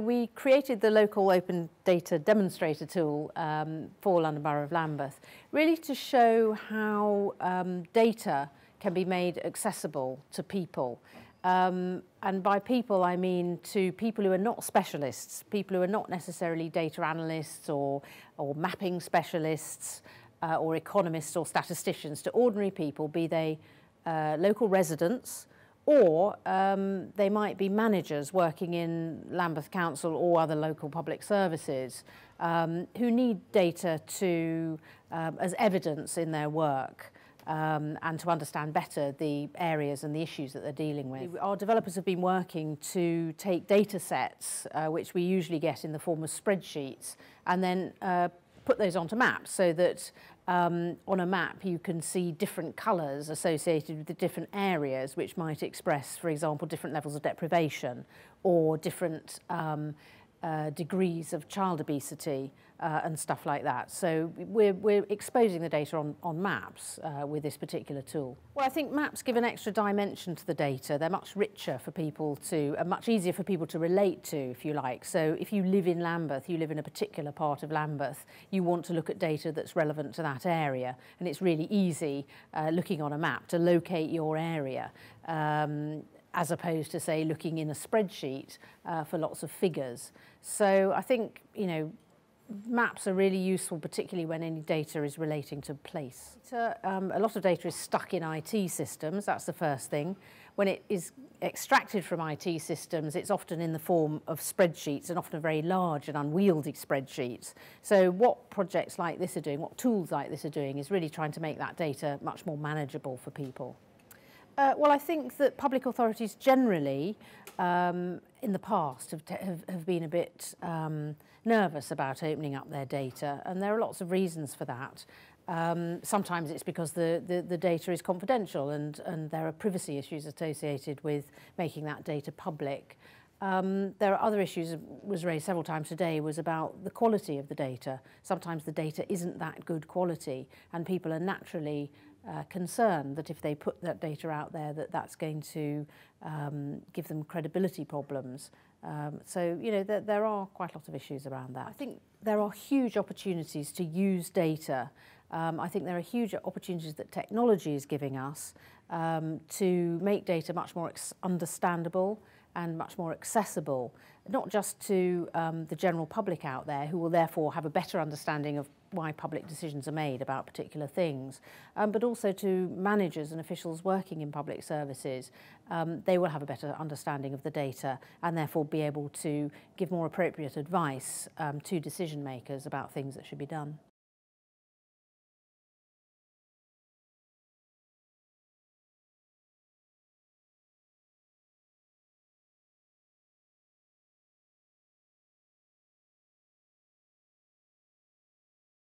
We created the local open data demonstrator tool for London Borough of Lambeth, really to show how data can be made accessible to people. And by people, I mean to people who are not specialists, people who are not necessarily data analysts or mapping specialists or economists or statisticians, to ordinary people, be they local residents, or they might be managers working in Lambeth Council or other local public services who need data to, as evidence in their work and to understand better the areas and the issues that they're dealing with. Our developers have been working to take data sets, which we usually get in the form of spreadsheets, and then put those onto maps so that on a map you can see different colours associated with the different areas which might express, for example, different levels of deprivation or different degrees of child obesity and stuff like that. So we're exposing the data on maps with this particular tool. Well, I think maps give an extra dimension to the data. They're much richer for people to, and much easier for people to relate to, if you like. So if you live in Lambeth, you live in a particular part of Lambeth, you want to look at data that's relevant to that area. And it's really easy looking on a map to locate your area. As opposed to, say, looking in a spreadsheet for lots of figures. So I think, you know, maps are really useful, particularly when any data is relating to place. So, a lot of data is stuck in IT systems, that's the first thing. When it is extracted from IT systems, it's often in the form of spreadsheets, and often very large and unwieldy spreadsheets. So what projects like this are doing, what tools like this are doing, is really trying to make that data much more manageable for people. Well, I think that public authorities generally, in the past, have been a bit nervous about opening up their data, and there are lots of reasons for that. Sometimes it's because the data is confidential and there are privacy issues associated with making that data public. There are other issues, was raised several times today, was about the quality of the data. Sometimes the data isn't that good quality, and people are naturally concerned that if they put that data out there, that's going to give them credibility problems. So, you know, there are quite a lot of issues around that. I think there are huge opportunities to use data. I think there are huge opportunities that technology is giving us to make data much more understandable and much more accessible, not just to the general public out there, who will therefore have a better understanding of why public decisions are made about particular things, but also to managers and officials working in public services. They will have a better understanding of the data and therefore be able to give more appropriate advice to decision makers about things that should be done.